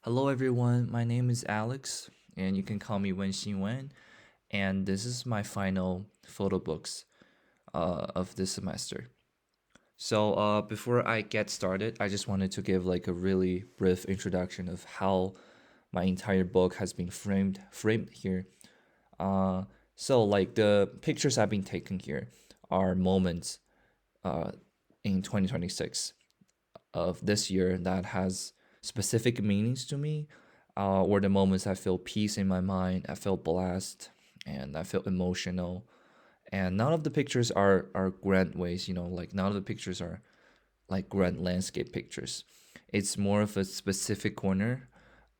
Hello, everyone. My name is Alex, and you can call me Wen Xinwen. And this is my final photo books of this semester. So, before I get started, I just wanted to give like a really brief introduction of how my entire book has been framed here. Uh, like the pictures I've been taking here are moments uh, in 2026 of this year that has specific meanings to me, or the moments I feel peace in my mind, I feel blessed, and I feel emotional. And none of the pictures are grand ways, like none of the pictures are like grand landscape pictures. It's more of a specific corner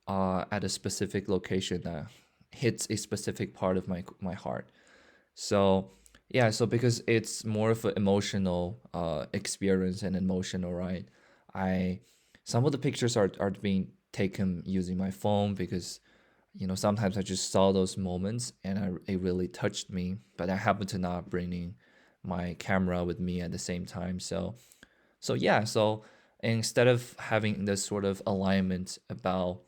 at a specific location that hits a specific part of my heart. So yeah, so because it's more of an emotional experience and emotional, right? I Some of the pictures are being taken using my phone because sometimes I just saw those moments and it really touched me, but I happen to not bringing my camera with me at the same time. So instead of having this sort of alignment about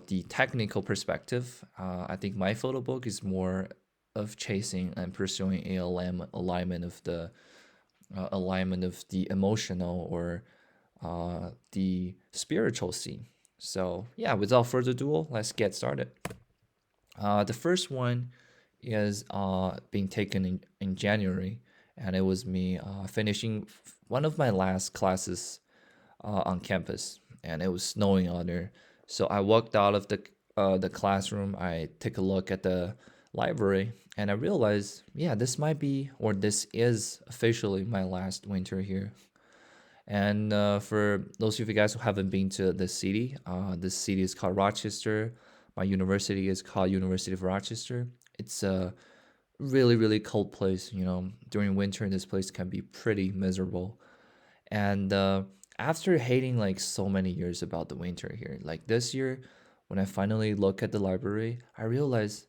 the technical perspective, I think my photo book is more of chasing and pursuing a alignment of the emotional or the spiritual scene. So yeah, without further ado, let's get started. The first one is being taken in January, and it was me finishing one of my last classes on campus, and it was snowing out there. So I walked out of the classroom. I take a look at the library, and I realized, yeah, this might be or this is officially my last winter here. And for those of you guys who haven't been to this city is called Rochester. My university is called University of Rochester. It's a really really cold place. During winter, this place can be pretty miserable. And after hating like so many years about the winter here, like this year, when I finally look at the library, I realize,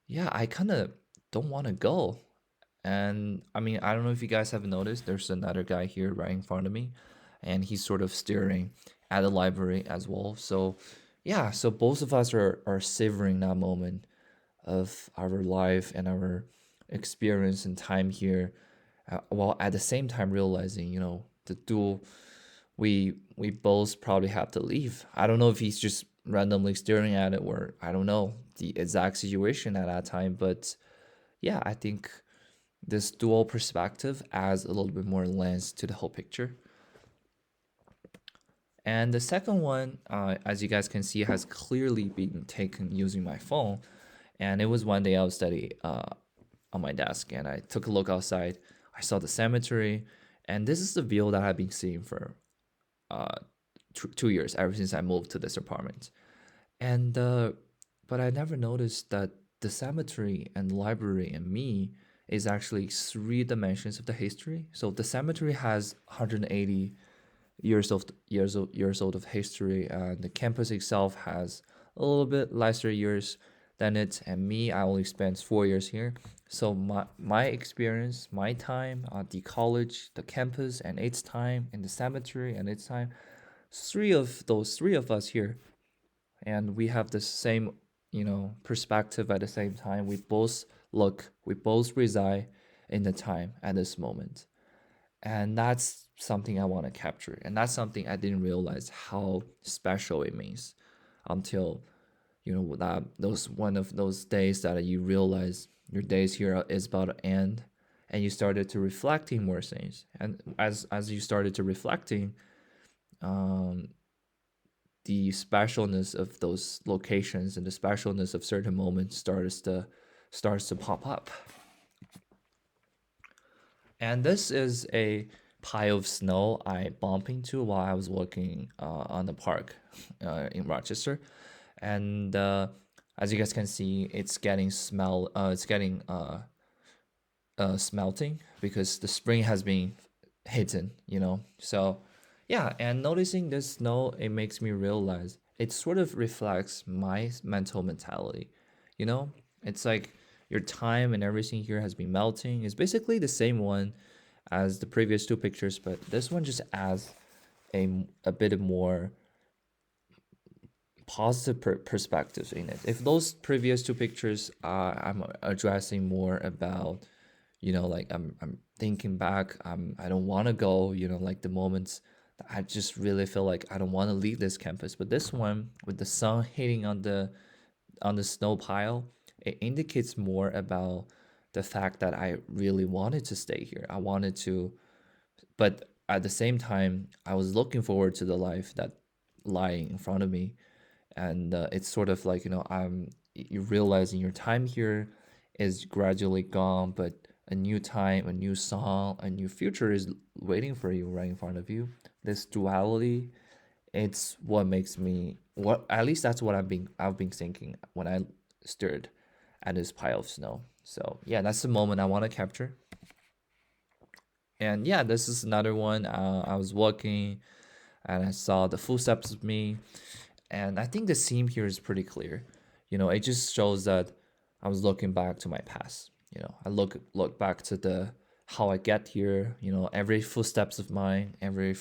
yeah, I kind of don't want to go. And I mean, I don't know if you guys have noticed, there's another guy here right in front of me, and he's sort of staring at the library as well. So, yeah, so both of us are savoring that moment of our life and our experience and time here, while at the same time realizing, the dual we both probably have to leave. I don't know if he's just randomly staring at it or I don't know the exact situation at that time, but yeah, I think this dual perspective adds a little bit more lens to the whole picture. And the second one, as you guys can see, has clearly been taken using my phone. And it was one day I was studying on my desk, and I took a look outside. I saw the cemetery, and this is the view that I've been seeing for uh, 2 years, ever since I moved to this apartment. And but I never noticed that the cemetery and library and me is actually three dimensions of the history. So the cemetery has 180 years old of history, and the campus itself has a little bit lesser years than it. And me, I only spent 4 years here. So my experience, my time at the college, the campus, and its time, and the cemetery and its time, three of us here, and we have the same perspective at the same time. We both reside in the time at this moment, and that's something I want to capture, and that's something I didn't realize how special it means until that those one of those days that you realize your days here is about to end, and you started to reflecting more things, and as you started to reflecting, um the specialness of those locations and the specialness of certain moments starts to pop up. And this is a pile of snow I bumped into while I was walking on the park in Rochester, and as you guys can see, it's getting smell. It's getting smelting because the spring has been hidden. So yeah, and noticing this snow, it makes me realize it sort of reflects my mental mentality. You know, it's like your time and everything here has been melting. It's basically the same one as the previous two pictures, but this one just adds a bit more positive perspectives in it. If those previous two pictures, I'm addressing more about, like I'm thinking back, I don't want to go, like the moments that I just really feel like I don't want to leave this campus. But this one with the sun hitting on the snow pile, it indicates more about the fact that I really wanted to stay here. I wanted to, but at the same time, I was looking forward to the life that lying in front of me. And it's sort of like, you realizing your time here is gradually gone, but a new time, a new song, a new future is waiting for you right in front of you. This duality, it's what makes me, what at least that's what I've been thinking when I stared at this pile of snow. So yeah, that's the moment I want to capture. And yeah, this is another one. I was walking and I saw the footsteps of me, and I think the theme here is pretty clear. It just shows that I was looking back to my past. I look back to the how I get here. Every footsteps of mine, every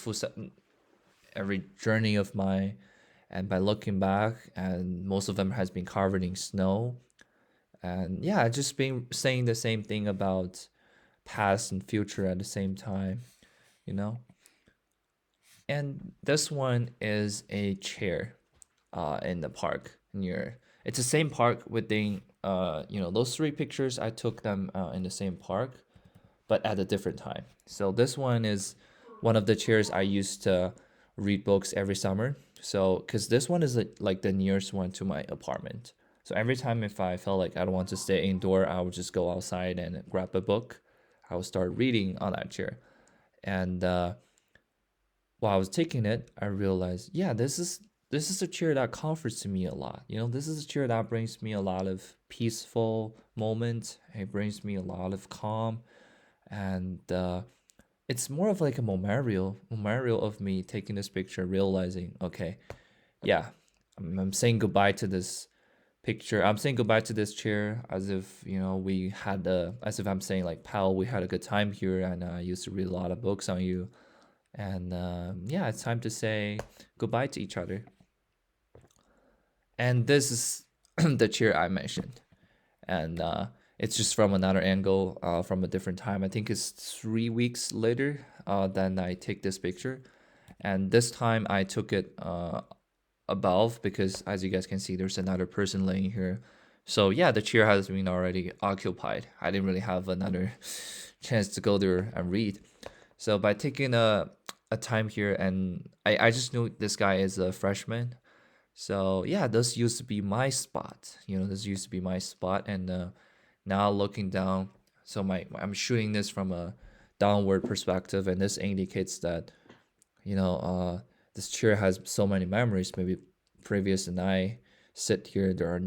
journey of mine, and by looking back, and most of them has been covered in snow. And yeah, I just been saying the same thing about past and future at the same time. You know, and this one is a chair in the park near. It's the same park within those three pictures I took them in the same park, but at a different time. So this one is one of the chairs I used to read books every summer. So because this one is like the nearest one to my apartment. So every time if I felt like I don't want to stay indoor, I would just go outside and grab a book. I would start reading on that chair. And while I was taking it, I realized, yeah, this is a chair that comforts me a lot. This is a chair that brings me a lot of peaceful moments. It brings me a lot of calm, and it's more of like a memorial of me taking this picture, realizing, okay, yeah, I'm saying goodbye to this picture. I'm saying goodbye to this chair as if we had as if I'm saying like, pal, we had a good time here, and I used to read a lot of books on you. And yeah, it's time to say goodbye to each other. And this is the chair I mentioned, and it's just from another angle, from a different time. I think it's 3 weeks later than I take this picture, and this time I took it above because, as you guys can see, there's another person laying here. So yeah, the chair has been already occupied. I didn't really have another chance to go there and read. So by taking a time here, and I just knew this guy is a freshman. So yeah, this used to be my spot. This used to be my spot, and now looking down, so I'm shooting this from a downward perspective, and this indicates that this chair has so many memories. Maybe previous and I sit here, there are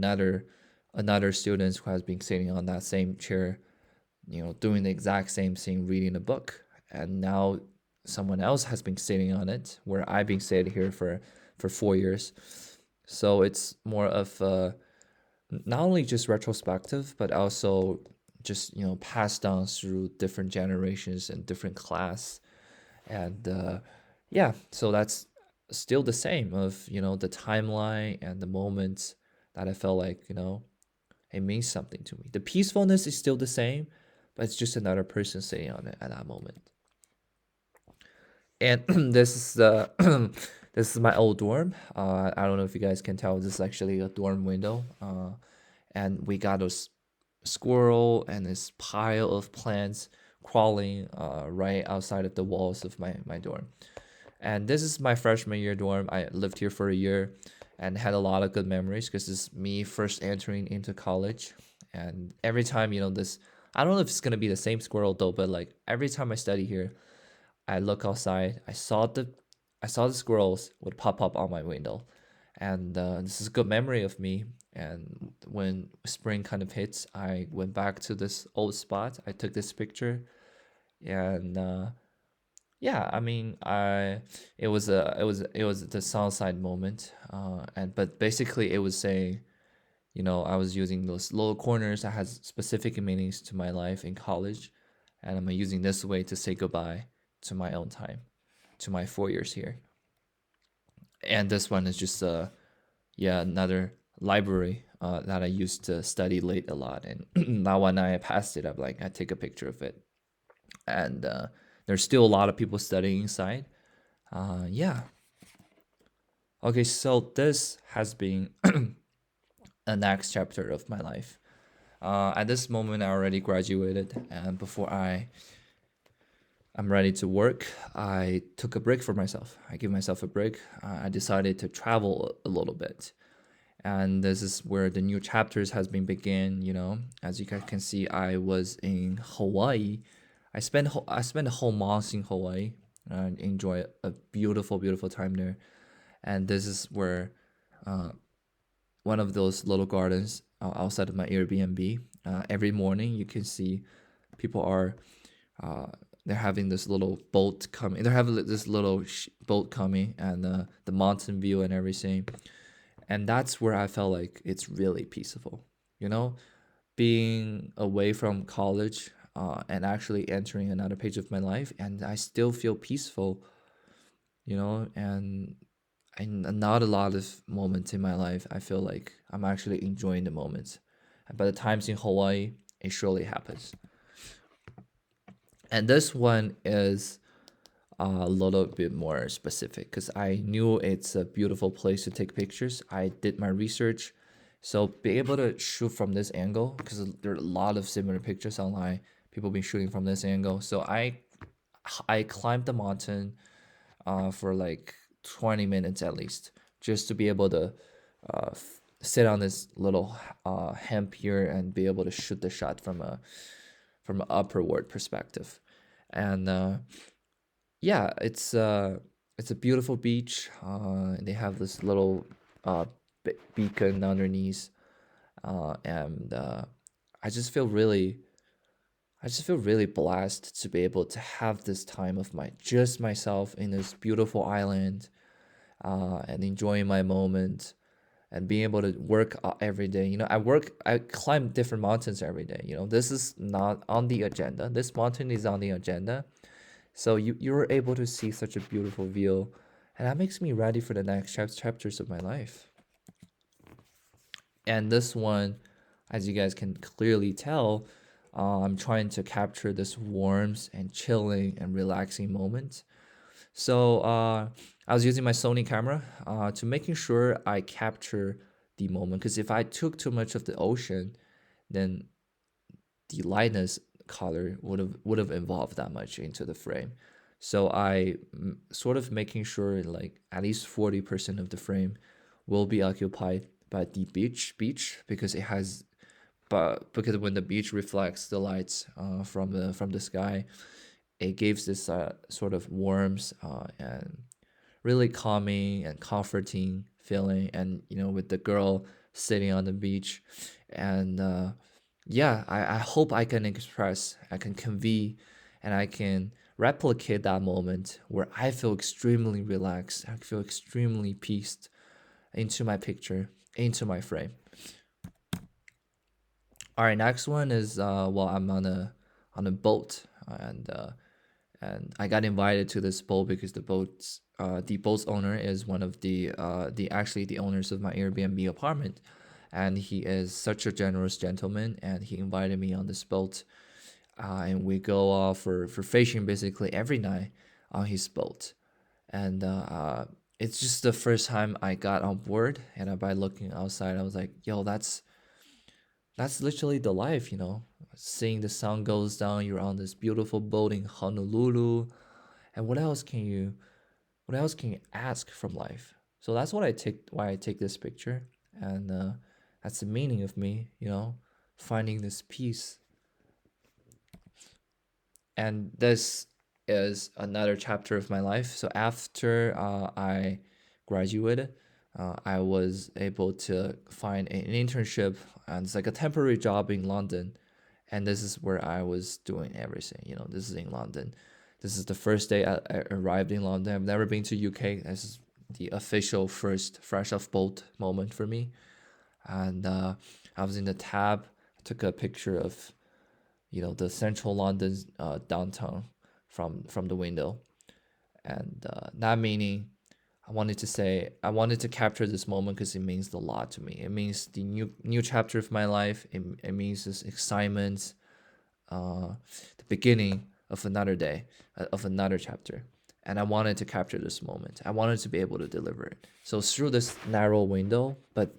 another students who has been sitting on that same chair, doing the exact same thing, reading a book, and now someone else has been sitting on it, where I've been sitting here for 4 years. So it's more of not only just retrospective, but also just passed down through different generations and different class. And yeah, so that's still the same of the timeline and the moments that I felt like it means something to me. The peacefulness is still the same, but it's just another person sitting on it at that moment. And this is the this is my old dorm. I don't know if you guys can tell. This is actually a dorm window. And we got a squirrel and this pile of plants crawling right outside of the walls of my dorm. And this is my freshman year dorm. I lived here for a year and had a lot of good memories because this is me first entering into college. And every time, this, I don't know if it's gonna be the same squirrel though, but like every time I study here, I look outside. I saw the squirrels would pop up on my window, and this is a good memory of me. And when spring kind of hits, I went back to this old spot. I took this picture, and yeah, I mean, it was the Southside moment, and but basically it was saying, I was using those little corners that has specific meanings to my life in college, and I'm using this way to say goodbye to my own time, to my 4 years here. And this one is just yeah, another library that I used to study late a lot. And now when I passed it, I take a picture of it. And there's still a lot of people studying inside. Yeah. Okay, so this has been a next chapter of my life. At this moment, I already graduated, and before I'm ready to work, I took a break for myself. I give myself a break. I decided to travel a little bit, and this is where the new chapters has been begin. As you guys can see, I was in Hawaii. I spent a whole month in Hawaii and enjoy a beautiful, beautiful time there. And this is where one of those little gardens outside of my Airbnb. Every morning, you can see people are uh, they're having this little boat coming. They're having this little boat coming, and the mountain view and everything. And that's where I felt like it's really peaceful. You know, being away from college and actually entering another page of my life, and I still feel peaceful. And not a lot of moments in my life, I feel like I'm actually enjoying the moments. But the times in Hawaii, it surely happens. And this one is a little bit more specific because I knew it's a beautiful place to take pictures. I did my research. So be able to shoot from this angle because there are a lot of similar pictures online. People been shooting from this angle. So I climbed the mountain for like 20 minutes at least just to be able to sit on this little hemp here and be able to shoot the shot from an upperward perspective. And yeah, it's a beautiful beach. They have this little beacon underneath, and I just feel really, I just feel really blessed to be able to have this time of my just myself in this beautiful island, and enjoying my moment and being able to work every day. I climb different mountains every day. This is not on the agenda. This mountain is on the agenda. So you're able to see such a beautiful view, and that makes me ready for the next chapters of my life. And this one, as you guys can clearly tell, I'm trying to capture this warmth and chilling and relaxing moment. So I was using my Sony camera to making sure I capture the moment. Because if I took too much of the ocean, then the lightness color would have involved that much into the frame. So I sort of making sure like at least 40% of the frame will be occupied by the beach because it has but because when the beach reflects the lights from the sky, it gives this sort of warmth and really calming and comforting feeling. And with the girl sitting on the beach, and yeah, I hope I can convey, and I can replicate that moment where I feel extremely relaxed, I feel extremely peaced into my picture, into my frame. All right, next one is well, I'm on a boat, and I got invited to this boat because the boat's owner is one of the owners of my Airbnb apartment, and he is such a generous gentleman, and he invited me on this boat, and we go off for fishing basically every night on his boat. And it's just the first time I got on board, and by looking outside, I was like, yo, that's literally the life, seeing the sun goes down, you're on this beautiful boat in Honolulu, and what else can you ask from life? So that's why I take this picture, and that's the meaning of me, finding this peace. And this is another chapter of my life. So after I graduated, I was able to find an internship, and it's like a temporary job in London. And this is where I was doing everything. This is in London. This is the first day I arrived in London. I've never been to UK. This is the official first fresh off boat moment for me. And I was in the tab. I took a picture of the central London downtown from the window, and that meaning I wanted to capture this moment because it means a lot to me. It means the new chapter of my life. It means this excitement, uh, the beginning of another day, of another chapter. And I wanted to capture this moment. I wanted to be able to deliver it. So through this narrow window, but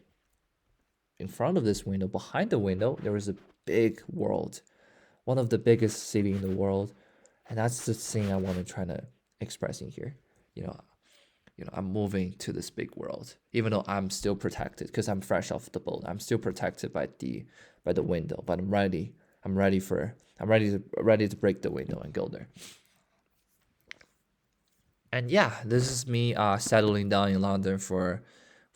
in front of this window, behind the window, there was a big world, one of the biggest city in the world, and that's the thing I want to try to express in here. You know, I'm moving to this big world, even though I'm still protected because I'm fresh off the boat. I'm still protected by the window, but I'm ready. I'm ready to break the window and go there. And yeah, this is me settling down in London for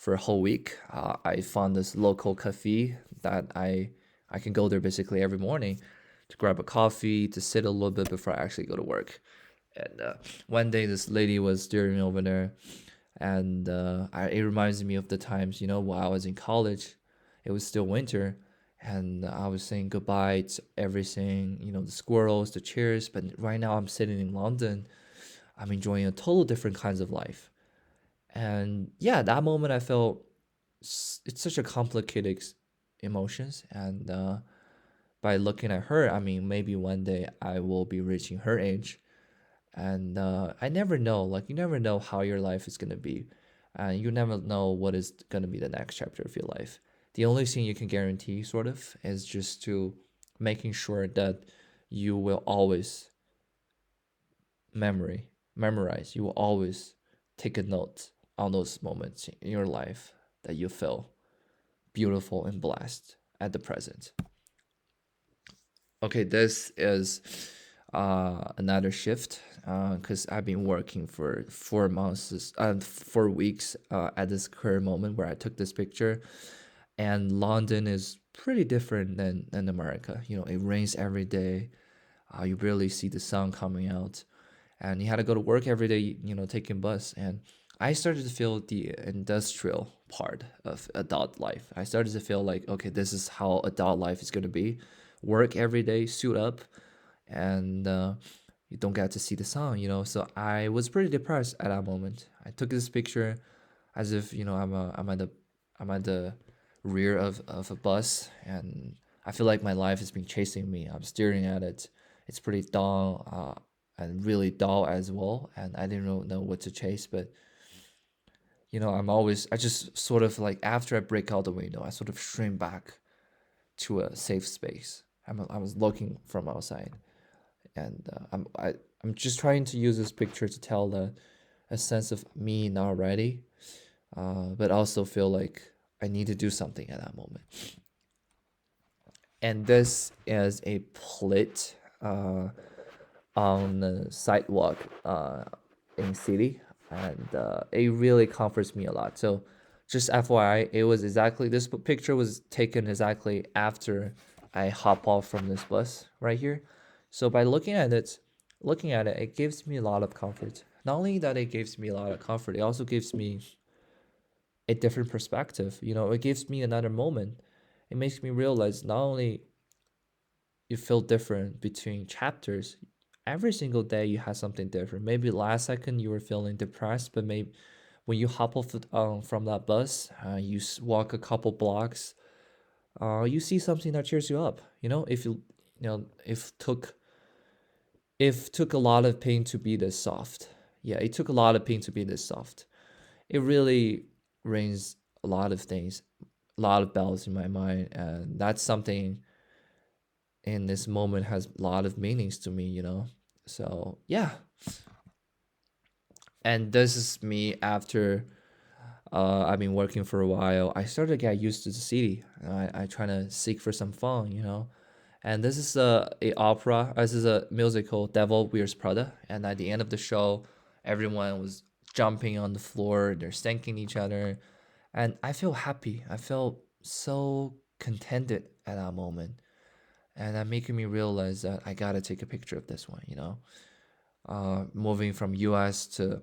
a whole week. I found this local cafe that I can go there basically every morning to grab a coffee, to sit a little bit before I actually go to work. And one day, this lady was steering over there, and it reminds me of the times, while I was in college. It was still winter, and I was saying goodbye to everything, the squirrels, the chairs. But right now, I'm sitting in London. I'm enjoying a total different kinds of life. And yeah, that moment I felt it's such a complicated emotions. And by looking at her, I mean, maybe one day I will be reaching her age. And I never know, like, you never know how your life is going to be. And you never know what is going to be the next chapter of your life. The only thing you can guarantee, sort of, is just to making sure that you will always memory memorize. You will always take a note on those moments in your life that you feel beautiful and blessed at the present. Okay, this is another shift because I've been working for 4 months, 4 weeks at this current moment where I took this picture. And London is pretty different than America. It rains every day. You barely see the sun coming out, and you had to go to work every day. Taking bus, and I started to feel the industrial part of adult life. I started to feel like, okay, this is how adult life is gonna be. Work every day, suit up, and you don't get to see the sun. So I was pretty depressed at that moment. I took this picture as if I'm at the rear of a bus, and I feel like my life has been chasing me. I'm staring at it. It's pretty dull, and really dull as well, and I didn't really know what to chase. But I just sort of like, after I break out the window, I sort of shrink back to a safe space. I was looking from outside, and I'm just trying to use this picture to tell a sense of me not ready, but also feel like I need to do something at that moment. And this is a plate on the sidewalk in city, and it really comforts me a lot. So, just FYI, it was exactly this picture was taken exactly after I hop off from this bus right here. So by looking at it, it gives me a lot of comfort. Not only that, it gives me a lot of comfort, it also gives me a different perspective. It gives me another moment. It makes me realize not only you feel different between chapters, every single day you have something different. Maybe last second you were feeling depressed, but maybe when you hop off from that bus, you walk a couple blocks, you see something that cheers you up. If took a lot of pain to be this soft. Yeah, it took a lot of pain to be this soft. It really rings a lot of things, a lot of bells in my mind, and that's something in this moment has a lot of meanings to me. So yeah, and this is me after I've been working for a while. I started to get used to the city. I try to seek for some fun. And this is a opera. This is a musical, Devil Wears Prada. And at the end of the show, everyone was jumping on the floor. They're thanking each other, and I feel happy. I felt so contented at that moment, and that making me realize that I gotta take a picture of this one. Moving from U.S. to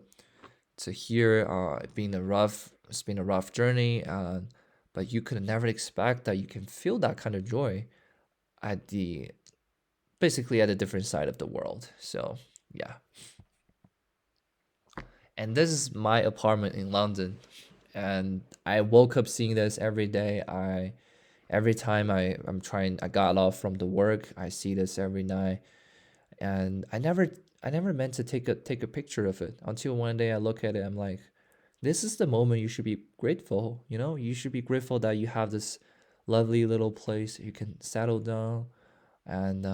here, it's been a rough journey, but you could never expect that you can feel that kind of joy at the basically at a different side of the world. So yeah. And this is my apartment in London. And I woke up seeing this every day. Every time I got off from the work, I see this every night. And I never meant to take a picture of it until one day I look at it. I'm like, this is the moment you should be grateful. You should be grateful that you have this lovely little place you can settle down, and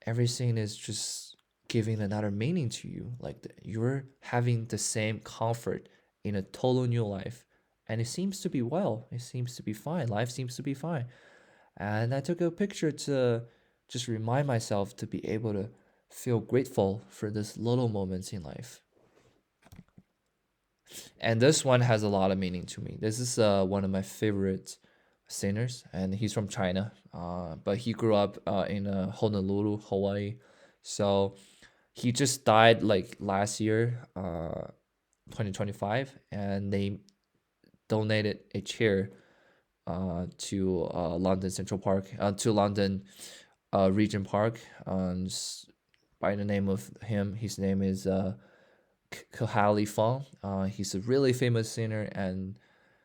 everything is just giving another meaning to you. Like you're having the same comfort in a total new life, and it seems to be well. It seems to be fine. Life seems to be fine. And I took a picture to just remind myself to be able to feel grateful for this little moments in life. And this one has a lot of meaning to me. This is one of my favorite singers, and he's from China, but he grew up in Honolulu, Hawaii. So he just died like last year, 2025, and they donated a chair to London Central Park, to London Regent Park, by the name of him. His name is Kahali Fong. He's a really famous singer, and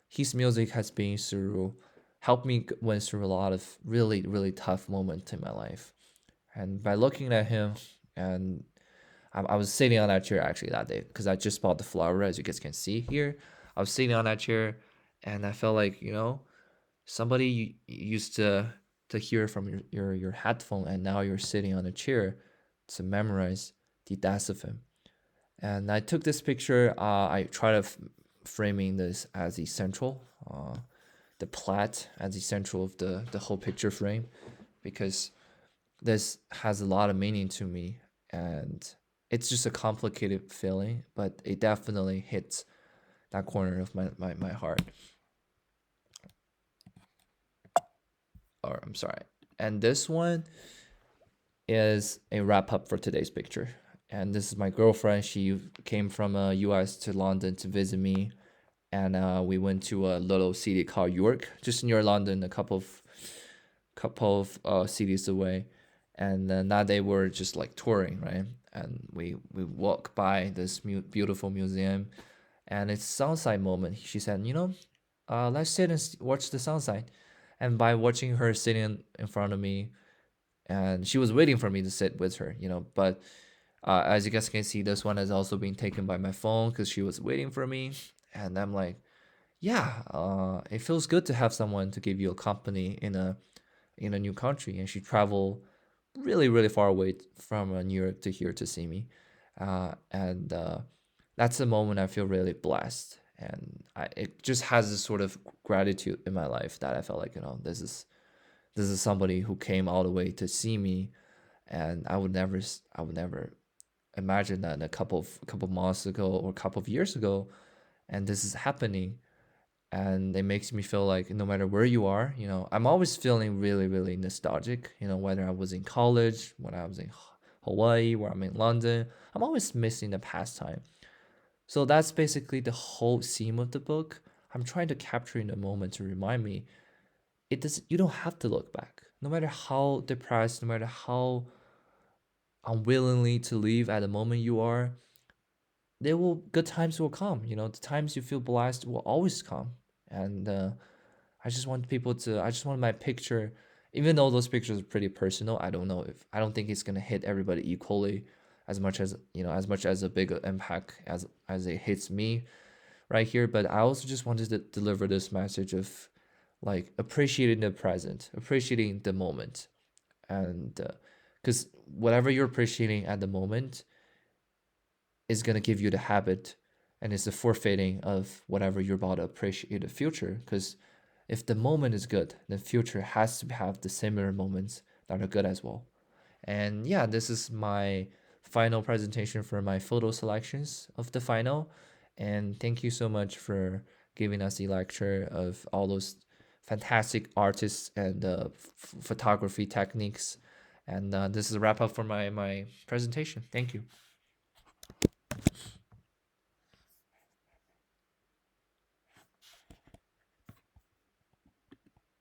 his music has been through helped me went through a lot of really really tough moments in my life. And by looking at him, and I was sitting on that chair actually that day because I just bought the flower, as you guys can see here. I was sitting on that chair, and I felt like somebody you used to hear from your headphone, and now you're sitting on a chair to memorize the death of him. And I took this picture. I try to framing this as the central, the plot as the central of the whole picture frame, because this has a lot of meaning to me, and it's just a complicated feeling, but it definitely hits that corner of my heart. Or I'm sorry. And this one is a wrap up for today's picture. And this is my girlfriend. She came from US to London to visit me, and we went to a little city called York, just near London, a couple of cities away. And then that day we're just like touring, right? And we walk by this beautiful museum, and it's sunset moment. She said, let's sit and watch the sunset. And by watching her sitting in front of me, and she was waiting for me to sit with her, but as you guys can see, this one has also been taken by my phone because she was waiting for me. And I'm like, yeah, it feels good to have someone to give you a company in a new country. And she traveled really really far away from New York to here to see me, and that's the moment I feel really blessed. And it just has this sort of gratitude in my life that I felt like this is somebody who came all the way to see me, and I would never imagine that a couple months ago or a couple of years ago, and this is happening. And it makes me feel like no matter where you are, I'm always feeling really really nostalgic, whether I was in college, when I was in Hawaii, where I'm in London. I'm always missing the past time. So that's basically the whole theme of the book. I'm trying to capture in the moment to remind me, you don't have to look back. No matter how depressed, no matter how unwillingly to leave at the moment you are, there will good times will come. The times you feel blessed will always come. And I just want my picture, even though those pictures are pretty personal. I don't think it's gonna hit everybody equally, as much as a big impact as it hits me right here. But I also just wanted to deliver this message of like appreciating the present, appreciating the moment, and because whatever you're appreciating at the moment is gonna give you the habit, and it's the forfeiting of whatever you're about to appreciate in the future. Because if the moment is good, the future has to have the similar moments that are good as well. And yeah, this is my final presentation for my photo selections of the final. And thank you so much for giving us the lecture of all those fantastic artists and photography techniques. And this is a wrap up for my presentation. Thank you.